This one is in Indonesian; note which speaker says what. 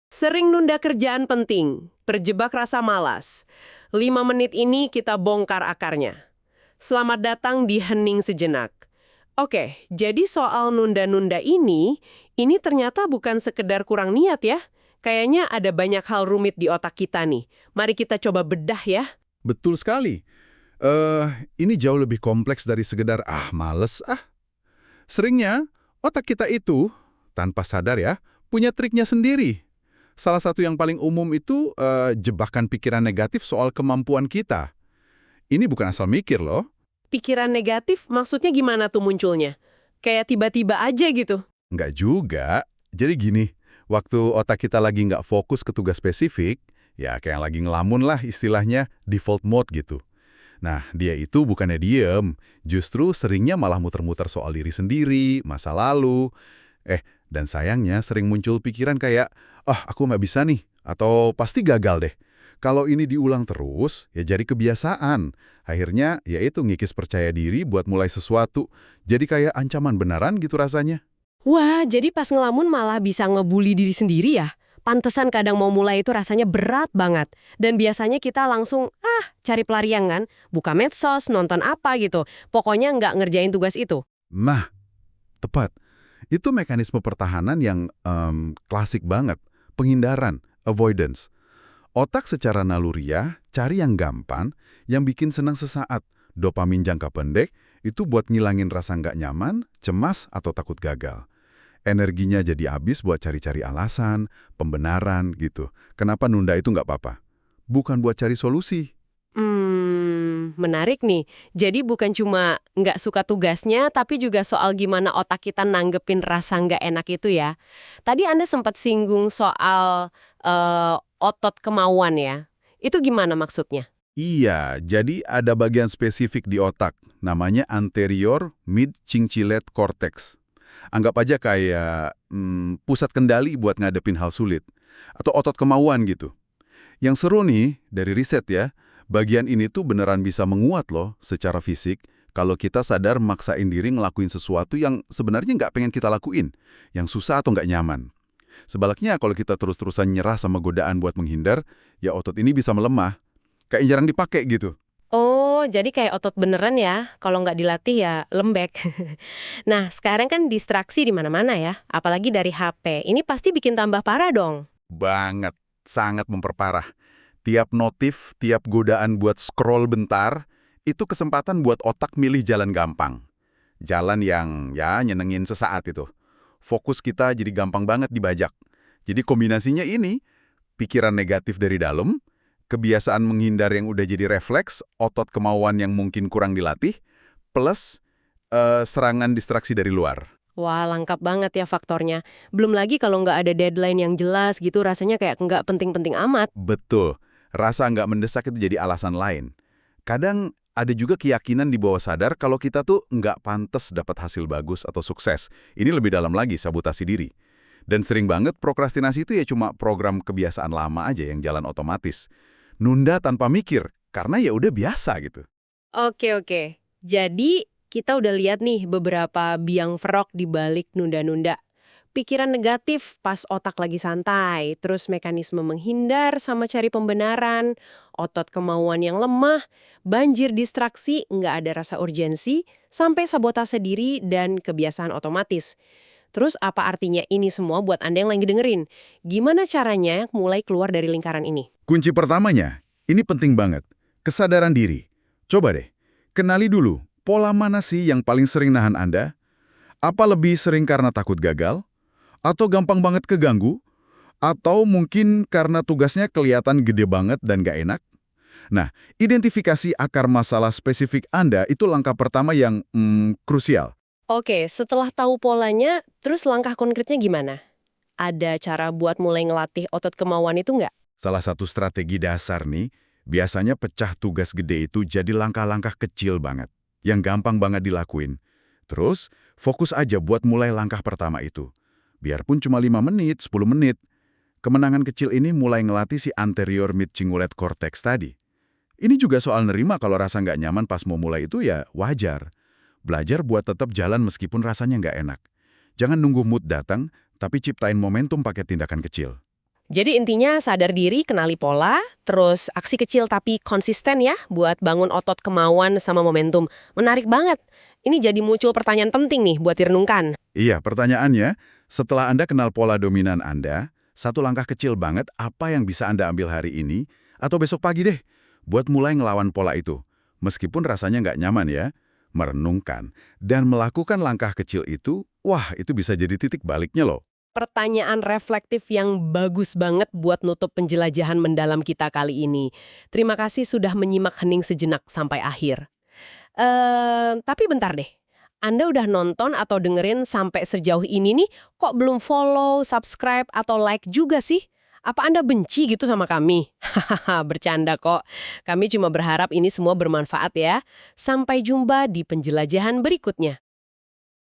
Speaker 1: Sering nunda kerjaan penting, terjebak rasa malas. 5 menit ini kita bongkar akarnya. Selamat datang di Hening Sejenak. Oke, jadi soal nunda-nunda ini ternyata bukan sekedar kurang niat ya. Kayaknya ada banyak hal rumit di otak kita nih. Mari kita coba bedah ya.
Speaker 2: Betul sekali. Ini jauh lebih kompleks dari sekedar males. Seringnya, otak kita itu, tanpa sadar ya, punya triknya sendiri. Salah satu yang paling umum itu jebakan pikiran negatif soal kemampuan kita. Ini bukan asal mikir loh.
Speaker 1: Pikiran negatif maksudnya gimana tuh munculnya? Kayak tiba-tiba aja gitu.
Speaker 2: Nggak juga. Jadi gini, waktu otak kita lagi nggak fokus ke tugas spesifik, ya kayak lagi ngelamun lah istilahnya, default mode gitu. Nah, dia itu bukannya diem, justru seringnya malah muter-muter soal diri sendiri, masa lalu. Dan sayangnya sering muncul pikiran kayak, aku nggak bisa nih, atau pasti gagal deh. Kalau ini diulang terus, ya jadi kebiasaan. Akhirnya, ya itu ngikis percaya diri buat mulai sesuatu. Jadi kayak ancaman beneran gitu rasanya.
Speaker 1: Wah, jadi pas ngelamun malah bisa ngebully diri sendiri ya? Pantesan kadang mau mulai itu rasanya berat banget. Dan biasanya kita langsung, cari pelarian kan? Buka medsos, nonton apa gitu. Pokoknya nggak ngerjain tugas itu.
Speaker 2: Nah, tepat. Itu mekanisme pertahanan yang klasik banget. Penghindaran, avoidance. Otak secara naluriah cari yang gampang, yang bikin senang sesaat. Dopamin jangka pendek itu buat ngilangin rasa nggak nyaman, cemas, atau takut gagal. Energinya jadi habis buat cari-cari alasan, pembenaran gitu. Kenapa nunda itu nggak apa-apa? Bukan buat cari solusi.
Speaker 1: Menarik nih. Jadi bukan cuma nggak suka tugasnya, tapi juga soal gimana otak kita nanggepin rasa nggak enak itu ya. Tadi Anda sempat singgung soal otot kemauan ya. Itu gimana maksudnya?
Speaker 2: Iya, jadi ada bagian spesifik di otak, namanya anterior mid-cingulate cortex. Anggap aja kayak pusat kendali buat ngadepin hal sulit. Atau otot kemauan gitu. Yang seru nih, dari riset ya, bagian ini tuh beneran bisa menguat loh secara fisik kalau kita sadar maksain diri ngelakuin sesuatu yang sebenarnya nggak pengen kita lakuin, yang susah atau nggak nyaman. Sebaliknya kalau kita terus-terusan nyerah sama godaan buat menghindar, ya otot ini bisa melemah, kayak jarang dipakai gitu.
Speaker 1: Oh, jadi kayak otot beneran ya. Kalau nggak dilatih ya lembek. Nah, sekarang kan distraksi di mana-mana ya. Apalagi dari HP. Ini pasti bikin tambah parah dong.
Speaker 2: Banget, sangat memperparah. Tiap notif, tiap godaan buat scroll bentar, itu kesempatan buat otak milih jalan gampang. Jalan yang ya nyenengin sesaat itu. Fokus kita jadi gampang banget dibajak. Jadi kombinasinya ini, pikiran negatif dari dalam, kebiasaan menghindar yang udah jadi refleks, otot kemauan yang mungkin kurang dilatih, plus serangan distraksi dari luar.
Speaker 1: Wah, lengkap banget ya faktornya. Belum lagi kalau nggak ada deadline yang jelas gitu, rasanya kayak nggak penting-penting amat.
Speaker 2: Betul, rasa nggak mendesak itu jadi alasan lain. Kadang ada juga keyakinan di bawah sadar kalau kita tuh nggak pantas dapat hasil bagus atau sukses. Ini lebih dalam lagi, sabotasi diri. Dan sering banget prokrastinasi itu ya cuma program kebiasaan lama aja yang jalan otomatis. Nunda tanpa mikir, karena ya udah biasa gitu.
Speaker 1: Oke. Jadi, kita udah lihat nih beberapa biang kerok di balik nunda-nunda. Pikiran negatif pas otak lagi santai, terus mekanisme menghindar sama cari pembenaran, otot kemauan yang lemah, banjir distraksi, nggak ada rasa urgensi, sampai sabotase diri dan kebiasaan otomatis. Terus apa artinya ini semua buat Anda yang lagi dengerin? Gimana caranya mulai keluar dari lingkaran ini?
Speaker 2: Kunci pertamanya, ini penting banget, kesadaran diri. Coba deh, kenali dulu, pola mana sih yang paling sering nahan Anda? Apa lebih sering karena takut gagal? Atau gampang banget keganggu? Atau mungkin karena tugasnya kelihatan gede banget dan gak enak? Nah, identifikasi akar masalah spesifik Anda itu langkah pertama yang krusial.
Speaker 1: Oke, setelah tahu polanya, terus langkah konkretnya gimana? Ada cara buat mulai ngelatih otot kemauan itu nggak?
Speaker 2: Salah satu strategi dasar nih, biasanya pecah tugas gede itu jadi langkah-langkah kecil banget, yang gampang banget dilakuin. Terus, fokus aja buat mulai langkah pertama itu. Biarpun cuma 5 menit, 10 menit. Kemenangan kecil ini mulai ngelatih si anterior mid-cingulate cortex tadi. Ini juga soal nerima kalau rasa nggak nyaman pas mau mulai itu ya wajar. Belajar buat tetap jalan meskipun rasanya nggak enak. Jangan nunggu mood datang, tapi ciptain momentum pakai tindakan kecil.
Speaker 1: Jadi intinya sadar diri, kenali pola, terus aksi kecil tapi konsisten ya buat bangun otot kemauan sama momentum. Menarik banget. Ini jadi muncul pertanyaan penting nih buat direnungkan.
Speaker 2: Iya, pertanyaannya, setelah Anda kenal pola dominan Anda, satu langkah kecil banget apa yang bisa Anda ambil hari ini, atau besok pagi deh, buat mulai ngelawan pola itu. Meskipun rasanya nggak nyaman ya, merenungkan, dan melakukan langkah kecil itu, wah itu bisa jadi titik baliknya loh.
Speaker 1: Pertanyaan reflektif yang bagus banget buat nutup penjelajahan mendalam kita kali ini. Terima kasih sudah menyimak hening sejenak sampai akhir. Tapi bentar deh. Anda udah nonton atau dengerin sampai sejauh ini nih, kok belum follow, subscribe, atau like juga sih? Apa Anda benci gitu sama kami? Hahaha, bercanda kok. Kami cuma berharap ini semua bermanfaat ya. Sampai jumpa di penjelajahan berikutnya.